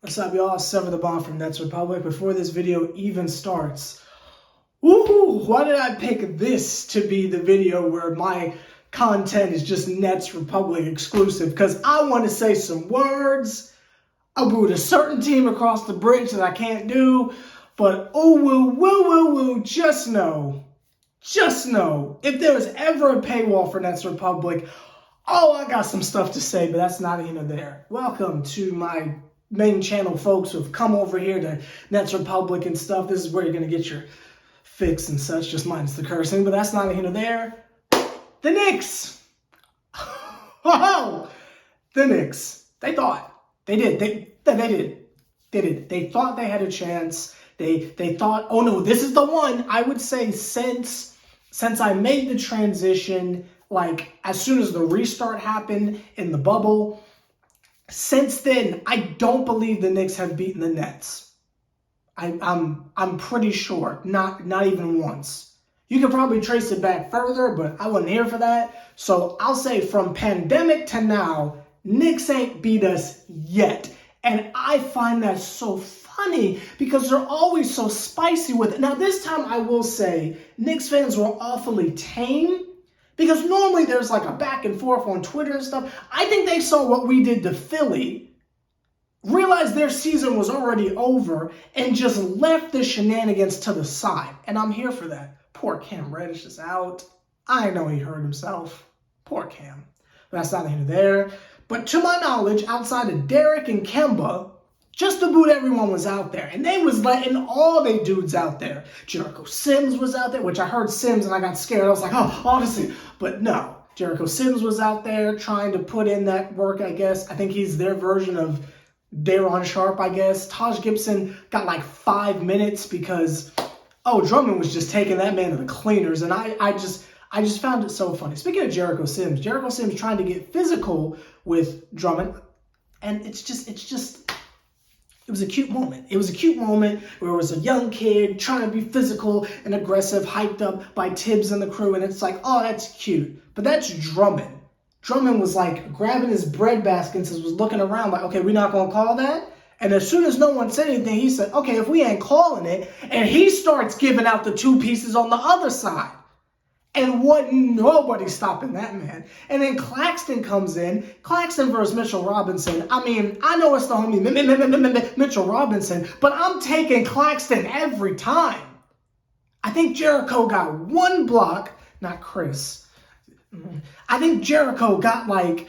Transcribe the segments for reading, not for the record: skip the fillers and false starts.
What's up, y'all? Sever the Bomb from Nets Republic. Before this video even starts, woohoo! Why did I pick this to be the video where my content is just Nets Republic exclusive? Because I want to say some words about a certain team across the bridge that I can't do. But just know, if there was ever a paywall for Nets Republic, I got some stuff to say, but that's not here nor there. Welcome to my main channel, folks who've come over here to Nets Republic and stuff. This is where you're going to get your fix and such, just minus the cursing, but that's not here nor there. The Knicks! Oh, the Knicks. They thought. They did. They thought they had a chance. They thought, oh no, this is the one. I would say since I made the transition, like as soon as the restart happened in the bubble, since then, I don't believe the Knicks have beaten the Nets. I'm pretty sure, not even once. You could probably trace it back further, but I wasn't here for that. So I'll say from pandemic to now, Knicks ain't beat us yet. And I find that so funny because they're always so spicy with it. Now, this time I will say Knicks fans were awfully tame because normally there's like a back and forth on Twitter and stuff. I think they saw what we did to Philly, realized their season was already over, and just left the shenanigans to the side. And I'm here for that. Poor Cam Reddish is out. I know he hurt himself. Poor Cam. But that's not here nor there. But to my knowledge, outside of Derek and Kemba, just about everyone was out there. And they was letting all they dudes out there. Jericho Sims was out there, which I heard Sims and I got scared. I was like, oh, honestly. But no, Jericho Sims was out there trying to put in that work, I guess. I think he's their version of Durant Sharp, I guess. Taj Gibson got like 5 minutes because, Drummond was just taking that man to the cleaners. And I just found it so funny. Speaking of Jericho Sims trying to get physical with Drummond. And it was a cute moment. It was a cute moment where it was a young kid trying to be physical and aggressive, hyped up by Tibbs and the crew. And it's like, oh, that's cute. But that's Drummond. Drummond was like grabbing his bread baskets and was looking around like, okay, we're not going to call that? And as soon as no one said anything, he said, okay, if we ain't calling it. And he starts giving out the two pieces on the other side. And wasn't nobody stopping that man. And then Claxton comes in. Claxton versus Mitchell Robinson. I mean, I know it's the homie Mitchell Robinson, but I'm taking Claxton every time. I think Jericho got one block, not Chris. I think Jericho got like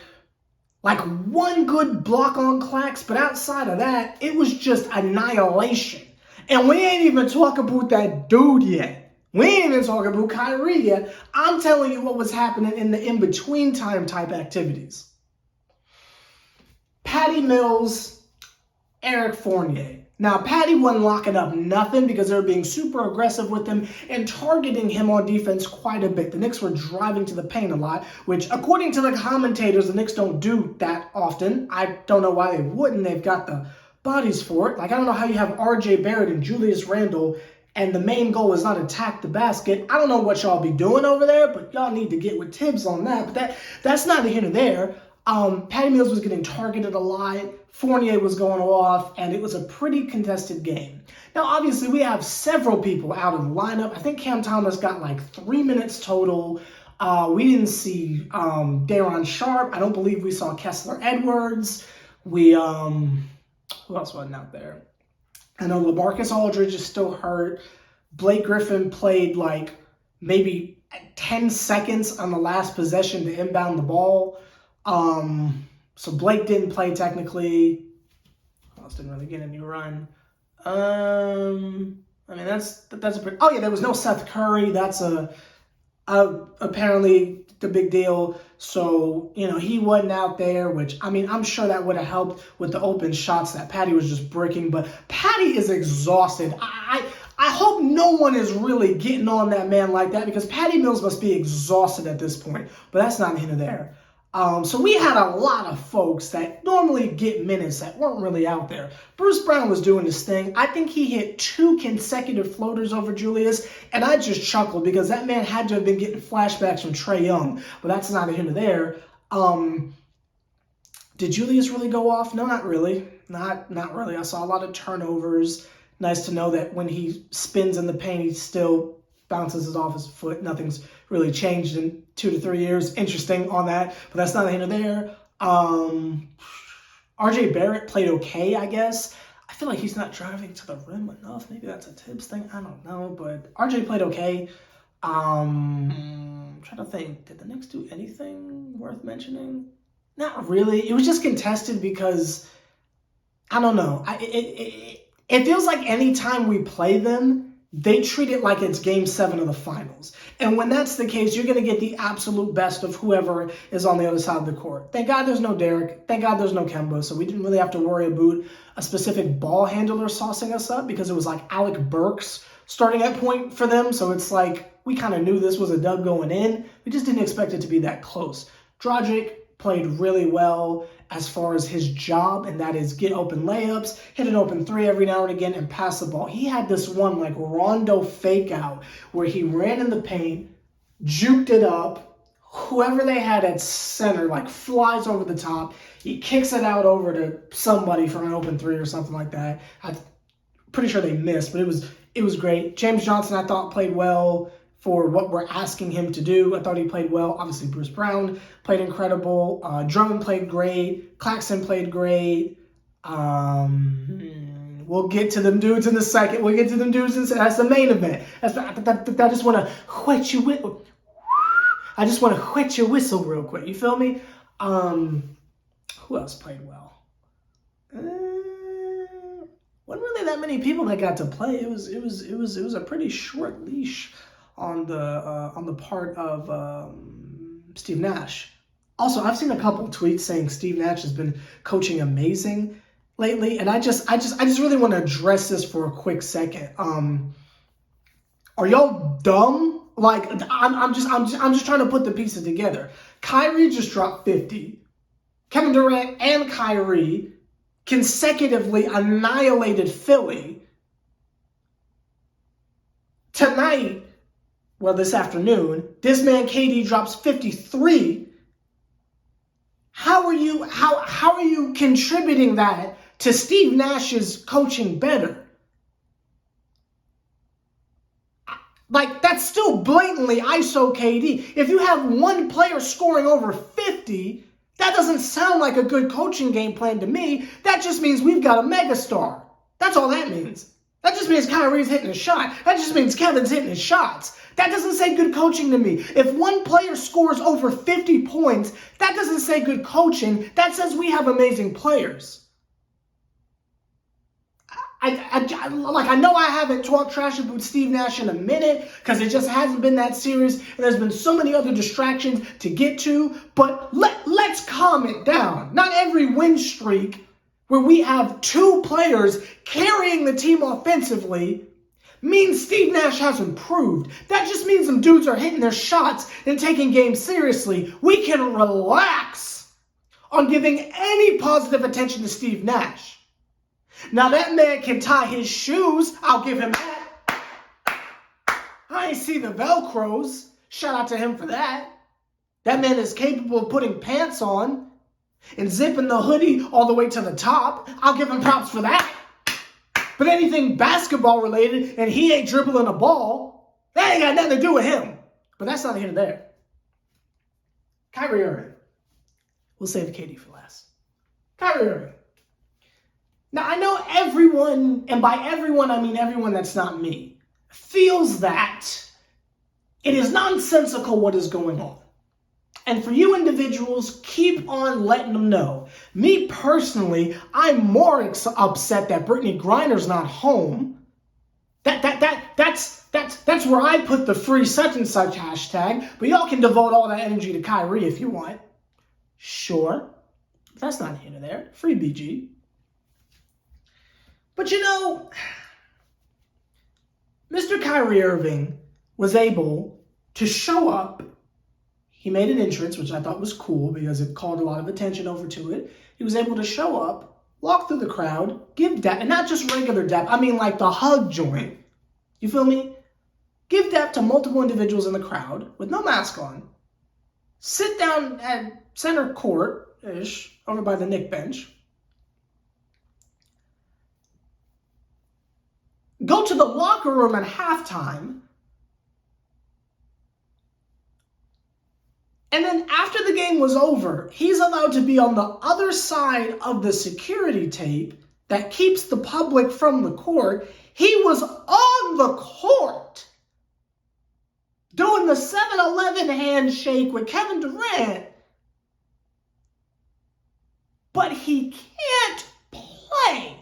one good block on Clax, but outside of that, it was just annihilation. And we ain't even talking about that dude yet. We ain't even talking about Kyrie yet. I'm telling you what was happening in the in-between time type activities. Patty Mills, Eric Fournier. Now, Patty wasn't locking up nothing because they were being super aggressive with him and targeting him on defense quite a bit. The Knicks were driving to the paint a lot, which, according to the commentators, the Knicks don't do that often. I don't know why they wouldn't. They've got the bodies for it. Like, I don't know how you have R.J. Barrett and Julius Randle and the main goal is not attack the basket. I don't know what y'all be doing over there, but y'all need to get with Tibbs on that. But that's not here nor there. Patty Mills was getting targeted a lot. Fournier was going off, and it was a pretty contested game. Now, obviously, we have several people out of the lineup. I think Cam Thomas got like 3 minutes total. We didn't see Daron Sharp. I don't believe we saw Kessler Edwards. Who else wasn't out there? I know LaMarcus Aldridge is still hurt. Blake Griffin played like maybe 10 seconds on the last possession to inbound the ball. So Blake didn't play technically. Who else didn't really get a new run? I mean, that's a pretty... Oh, yeah, there was no Seth Curry. That's apparently the big deal. So, he wasn't out there, which, I mean, I'm sure that would have helped with the open shots that Patty was just breaking. But Patty is exhausted. I hope no one is really getting on that man like that because Patty Mills must be exhausted at this point. But that's not here nor there. So we had a lot of folks that normally get minutes that weren't really out there. Bruce Brown was doing his thing. I think he hit 2 consecutive floaters over Julius, and I just chuckled because that man had to have been getting flashbacks from Trae Young, but that's not here nor there. Did Julius really go off? No, not really. Not really. I saw a lot of turnovers. Nice to know that when he spins in the paint, he still bounces it off his foot. Nothing's really changed in 2 to 3 years. Interesting on that, but that's not here nor there. RJ Barrett played okay, I guess. I feel like he's not driving to the rim enough. Maybe that's a Tibbs thing. I don't know, but RJ played okay. I'm trying to think. Did the Knicks do anything worth mentioning? Not really. It was just contested because I don't know. It feels like anytime we play them, they treat it like it's game 7 of the finals. And when that's the case, you're going to get the absolute best of whoever is on the other side of the court. Thank God there's no Derek. Thank God there's no Kemba. So we didn't really have to worry about a specific ball handler saucing us up because it was like Alec Burks starting at point for them. So it's like we kind of knew this was a dub going in. We just didn't expect it to be that close. Dragic played really well as far as his job, and that is get open layups, hit an open 3 every now and again, and pass the ball. He had this one like Rondo fake out where he ran in the paint, juked it up, whoever they had at center like flies over the top, he kicks it out over to somebody for an open 3 or something like that. I'm pretty sure they missed, but it was great. James Johnson, I thought, played well for what we're asking him to do. I thought he played well. Obviously, Bruce Brown played incredible. Drummond played great. Claxton played great. We'll get to them dudes in a second. That's the main event. I just want to wet you with. I just want to wet your whistle real quick. You feel me? Who else played well? Wasn't really that many people that got to play. It was a pretty short leash on the part of Steve Nash. Also, I've seen a couple tweets saying Steve Nash has been coaching amazing lately, and I just really want to address this for a quick second. Are y'all dumb? Like, I'm just trying to put the pieces together. Kyrie just dropped 50. Kevin Durant and Kyrie consecutively annihilated Philly. Tonight, well, this afternoon, this man KD drops 53. How are you contributing that to Steve Nash's coaching better? Like, that's still blatantly ISO KD. If you have one player scoring over 50, that doesn't sound like a good coaching game plan to me. That just means we've got a megastar. That's all that means. That just means Kyrie's hitting a shot. That just means Kevin's hitting his shots. That doesn't say good coaching to me. If one player scores over 50 points, that doesn't say good coaching. That says we have amazing players. I know I haven't talked trash about Steve Nash in a minute because it just hasn't been that serious and there's been so many other distractions to get to, but let's calm it down. Not every win streak where we have 2 players carrying the team offensively means Steve Nash has improved. That just means some dudes are hitting their shots and taking games seriously. We can relax on giving any positive attention to Steve Nash. Now that man can tie his shoes. I'll give him that. I ain't see the Velcros. Shout out to him for that. That man is capable of putting pants on and zipping the hoodie all the way to the top. I'll give him props for that. But anything basketball related and he ain't dribbling a ball, that ain't got nothing to do with him. But that's not here and there. Kyrie Irving. We'll save KD for last. Kyrie Irving. Now, I know everyone, and by everyone, I mean everyone that's not me, feels that it is nonsensical what is going on. And for you individuals, keep on letting them know. Me personally, I'm more upset that Brittany Griner's not home. That's where I put the free such and such hashtag. But y'all can devote all that energy to Kyrie if you want. Sure. That's not here or there. Free BG. But you know, Mr. Kyrie Irving was able to show up. He made an entrance, which I thought was cool because it called a lot of attention over to it. He was able to show up, walk through the crowd, give dap, and not just regular dap. I mean like the hug joint. You feel me? Give dap to multiple individuals in the crowd with no mask on. Sit down at center court-ish, over by the Knick bench. go to the locker room at halftime, and then after the game was over, he's allowed to be on the other side of the security tape that keeps the public from the court. He was on the court doing the 7-Eleven handshake with Kevin Durant, but he can't play.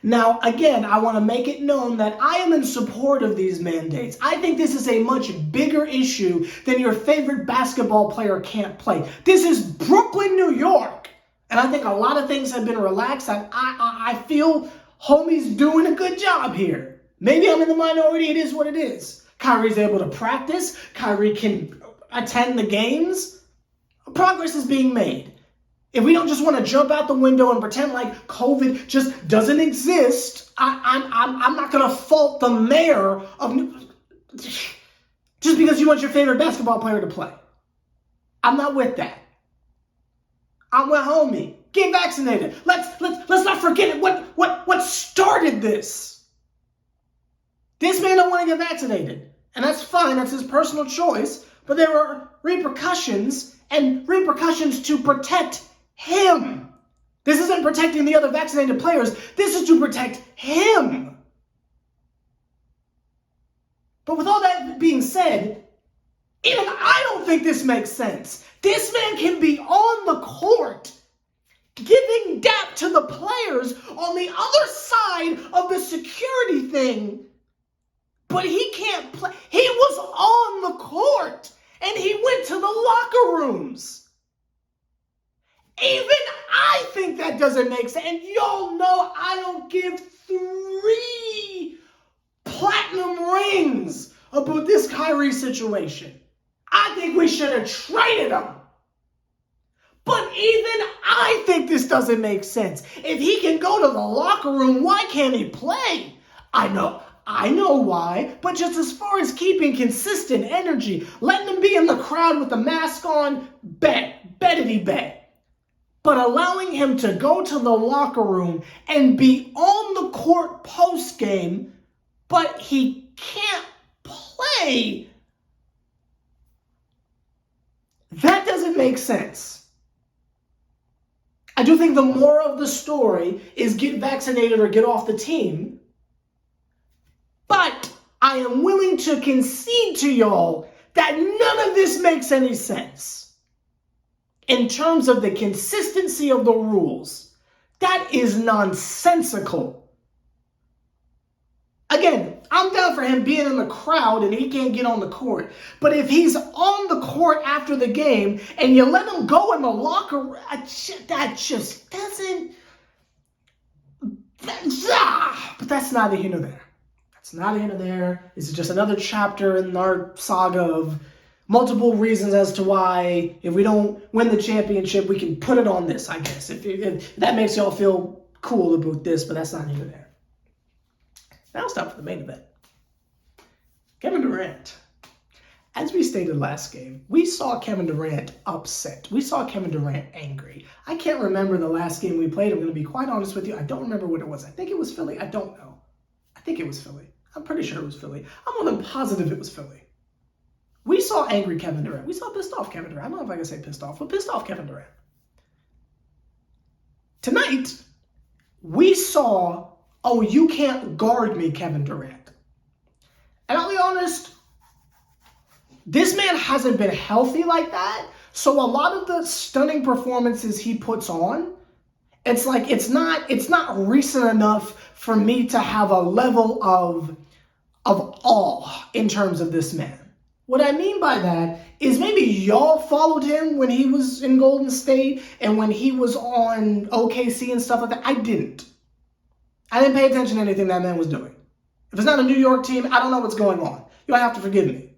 Now, again, I want to make it known that I am in support of these mandates. I think this is a much bigger issue than your favorite basketball player can't play. This is Brooklyn, New York. And I think a lot of things have been relaxed. I feel homie's doing a good job here. Maybe I'm in the minority. It is what it is. Kyrie's able to practice. Kyrie can attend the games. Progress is being made. If we don't just want to jump out the window and pretend like COVID just doesn't exist, I'm not going to fault the mayor of just because you want your favorite basketball player to play. I'm not with that. I'm with homie. Get vaccinated. Let's not forget what started this. This man don't want to get vaccinated, and that's fine. That's his personal choice. But there are repercussions to protect him. This isn't protecting the other vaccinated players. This is to protect him. But with all that being said, even I don't think this makes sense. This man can be on the court giving dap to the players on the other side of the security thing, but he can't play. He was on the court and he went to the locker rooms. Even I think that doesn't make sense. And y'all know I don't give 3 platinum rings about this Kyrie situation. I think we should have traded him. But even I think this doesn't make sense. If he can go to the locker room, why can't he play? I know why, but just as far as keeping consistent energy, letting him be in the crowd with the mask on, bet. But allowing him to go to the locker room and be on the court post-game, but he can't play, that doesn't make sense. I do think the moral of the story is get vaccinated or get off the team. But I am willing to concede to y'all that none of this makes any sense. In terms of the consistency of the rules, that is nonsensical. Again, I'm down for him being in the crowd and he can't get on the court. But if he's on the court after the game and you let him go in the locker room, that just doesn't... But that's neither here nor there. That's neither here nor there. This is just another chapter in our saga of multiple reasons as to why if we don't win the championship, we can put it on this, I guess. If that makes y'all feel cool about this, but that's not here nor there. Now it's time for the main event. Kevin Durant. As we stated last game, we saw Kevin Durant upset. We saw Kevin Durant angry. I can't remember the last game we played. I'm going to be quite honest with you. I don't remember what it was. I think it was Philly. I don't know. I think it was Philly. I'm pretty sure it was Philly. I'm more than positive it was Philly. We saw angry Kevin Durant. We saw pissed off Kevin Durant. I don't know if I can say pissed off, but pissed off Kevin Durant. Tonight, we saw, oh, you can't guard me, Kevin Durant. And I'll be honest, this man hasn't been healthy like that. So a lot of the stunning performances he puts on, it's like it's not recent enough for me to have a level of awe in terms of this man. What I mean by that is maybe y'all followed him when he was in Golden State and when he was on OKC and stuff like that. I didn't pay attention to anything that man was doing. If it's not a New York team, I don't know what's going on. You'll have to forgive me.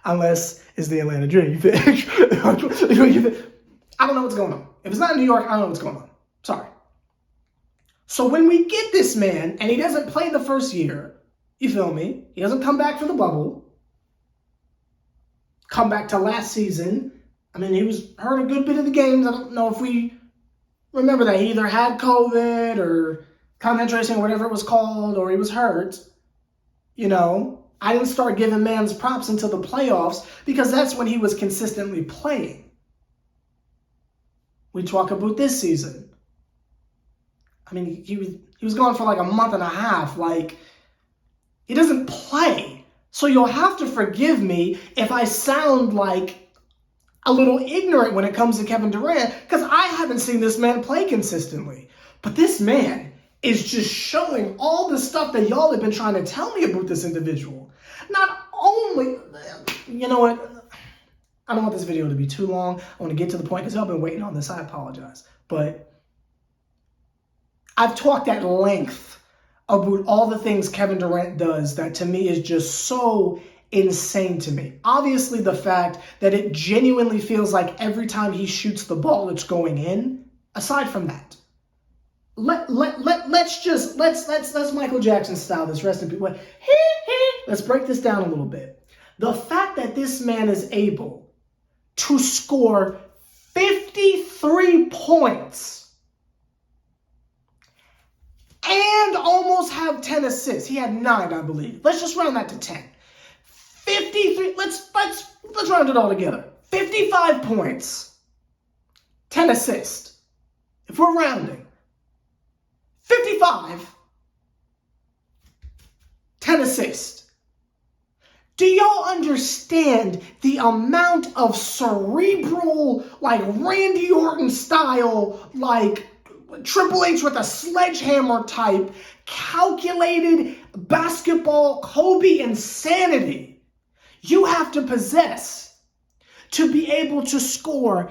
Unless it's the Atlanta Dream. I don't know what's going on. If it's not in New York, I don't know what's going on. Sorry. So when we get this man, and he doesn't play the first year, you feel me? He doesn't come back for the bubble. Come back to last season. I mean, he was hurt a good bit of the games. I don't know if we remember that. He either had COVID or contact tracing, whatever it was called, or he was hurt, you know, I didn't start giving man's props until the playoffs because that's when he was consistently playing. We talk about this season. I mean, he was gone for like a month and a half. Like, he doesn't play. So you'll have to forgive me if I sound like a little ignorant when it comes to Kevin Durant, because I haven't seen this man play consistently. But this man is just showing all the stuff that y'all have been trying to tell me about this individual. Not only, you know what, I don't want this video to be too long. I want to get to the point because y'all been waiting on this. I apologize. But I've talked at length about all the things Kevin Durant does that to me is just so insane to me. Obviously, the fact that it genuinely feels like every time he shoots the ball, it's going in. Aside from that, let's Michael Jackson style this. Rest in peace. Let's break this down a little bit. The fact that this man is able to score 53 points and almost have 10 assists. He had 9, I believe. Let's just round that to 10. 53, let's round it all together. 55 points, 10 assists. If we're rounding, 55, 10 assists. Do y'all understand the amount of cerebral, like Randy Orton style, like Triple H with a sledgehammer type, calculated basketball Kobe insanity you have to possess to be able to score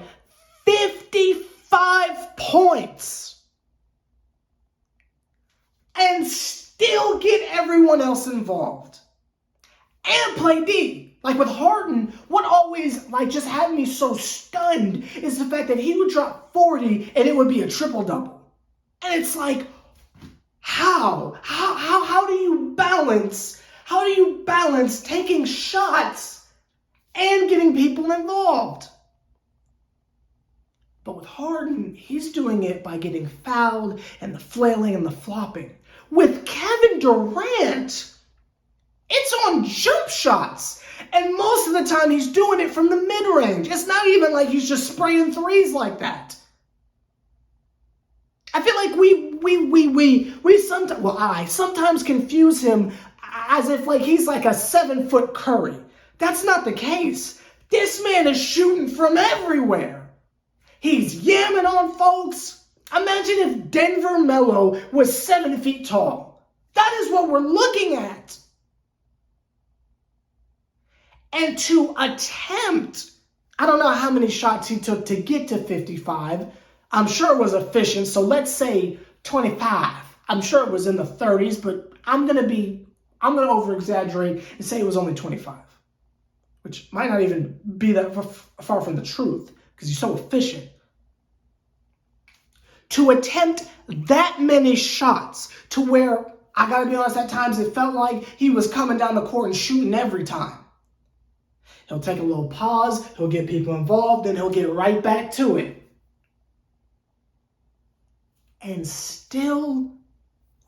55 points and still get everyone else involved and play D? Like with Harden, what always just had me so stunned is the fact that he would drop 40 and it would be a triple-double. And it's like, how do you balance taking shots and getting people involved? But with Harden, he's doing it by getting fouled and the flailing and the flopping. With Kevin Durant, it's on jump shots. And most of the time he's doing it from the mid-range. It's not even like he's just spraying threes like that. I feel like I sometimes confuse him as if like he's like a 7-foot Curry. That's not the case. This man is shooting from everywhere. He's yamming on folks. Imagine if Denver Melo was 7 feet tall. That is what we're looking at. And to attempt, I don't know how many shots he took to get to 55. I'm sure it was efficient, so let's say 25. I'm sure it was in the 30s, but I'm going to over-exaggerate and say it was only 25, which might not even be that far from the truth because he's so efficient. To attempt that many shots to where, I got to be honest, at times it felt like he was coming down the court and shooting every time. He'll take a little pause, he'll get people involved, then he'll get right back to it. And still,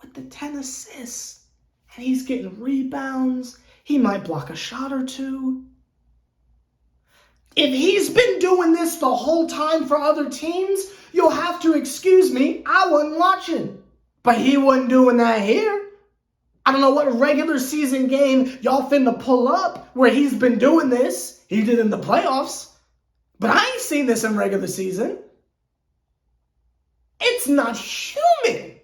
with the 10 assists, and he's getting rebounds, he might block a shot or two. If he's been doing this the whole time for other teams, you'll have to excuse me, I wasn't watching. But he wasn't doing that here. I don't know what regular season game y'all finna pull up where he's been doing this. He did in the playoffs. But I ain't seen this in regular season. It's not human.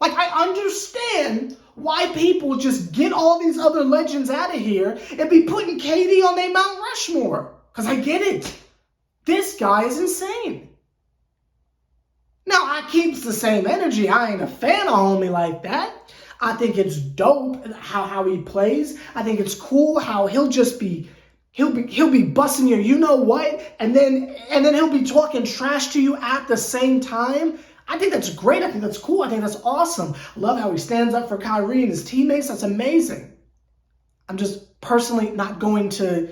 Like, I understand why people just get all these other legends out of here and be putting KD on their Mount Rushmore. Because I get it. This guy is insane. Now, I keeps the same energy. I ain't a fan of homie like that. I think it's dope how he plays. I think it's cool how he'll be busting your you know what, and then he'll be talking trash to you at the same time. I think that's great. I think that's cool. I think that's awesome. I love how he stands up for Kyrie and his teammates. That's amazing. I'm just personally not going to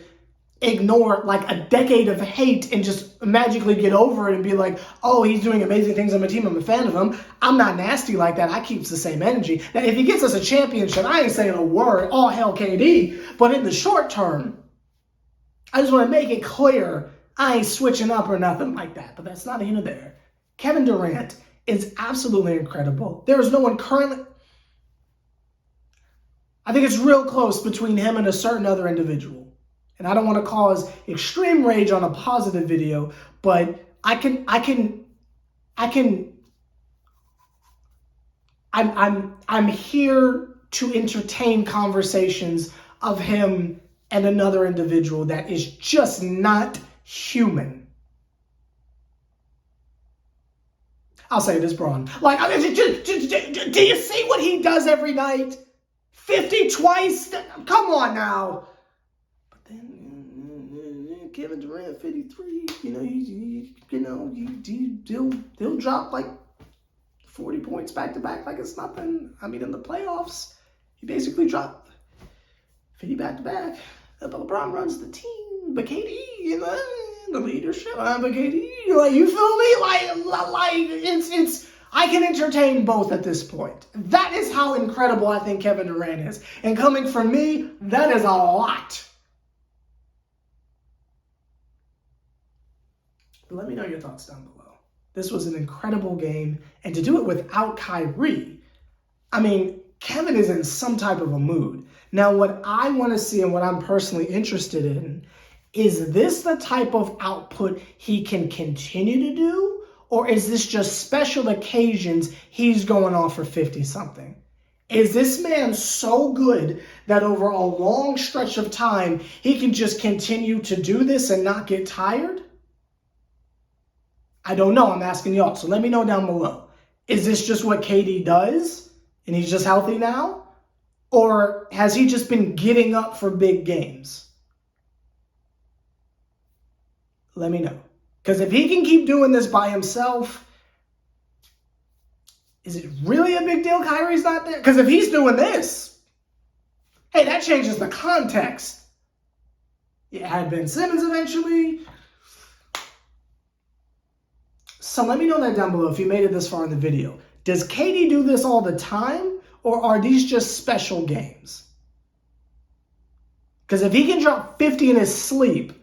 ignore like a decade of hate and just magically get over it and be like, oh, he's doing amazing things on my team, I'm a fan of him. I'm not nasty like that. I keeps the same energy. Now, if he gets us a championship, I ain't saying a word, all hell KD, but in the short term, I just want to make it clear I ain't switching up or nothing like that, but that's not here nor there. Kevin Durant is absolutely incredible. There is no one currently, I think it's real close between him and a certain other individual. And I don't want to cause extreme rage on a positive video, but I'm here to entertain conversations of him and another individual that is just not human. I'll say this, Braun. Like, do you see what he does every night? 50 twice? Come on now. Then Kevin Durant, 53. He'll drop like 40 points back to back like it's nothing. I mean, in the playoffs, he basically dropped 50 back to back. But LeBron runs the team. But KD, the leadership. But KD, like, you feel me? Like it's. I can entertain both at this point. That is how incredible I think Kevin Durant is. And coming from me, that is a lot. Let me know your thoughts down below. This was an incredible game. And to do it without Kyrie, I mean, Kevin is in some type of a mood. Now, what I want to see and what I'm personally interested in, is this the type of output he can continue to do? Or is this just special occasions he's going off for 50-something? Is this man so good that over a long stretch of time, he can just continue to do this and not get tired? I don't know. I'm asking y'all. So let me know down below. Is this just what KD does and he's just healthy now? Or has he just been getting up for big games? Let me know. Because if he can keep doing this by himself, is it really a big deal Kyrie's not there? Because if he's doing this, hey, that changes the context. Yeah, had Ben Simmons eventually. So let me know that down below if you made it this far in the video. Does KD do this all the time, or are these just special games? Because if he can drop 50 in his sleep,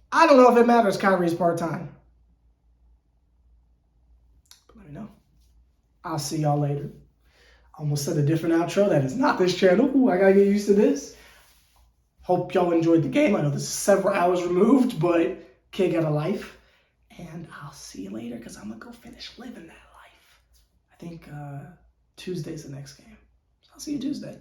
I don't know if it matters Kyrie's part-time. But let me know. I'll see y'all later. I almost said a different outro. That is not this channel. Ooh, I gotta get used to this. Hope y'all enjoyed the game. I know this is several hours removed, but kid got a life. And I'll see you later because I'm gonna go finish living that life. I think Tuesday's the next game. So I'll see you Tuesday.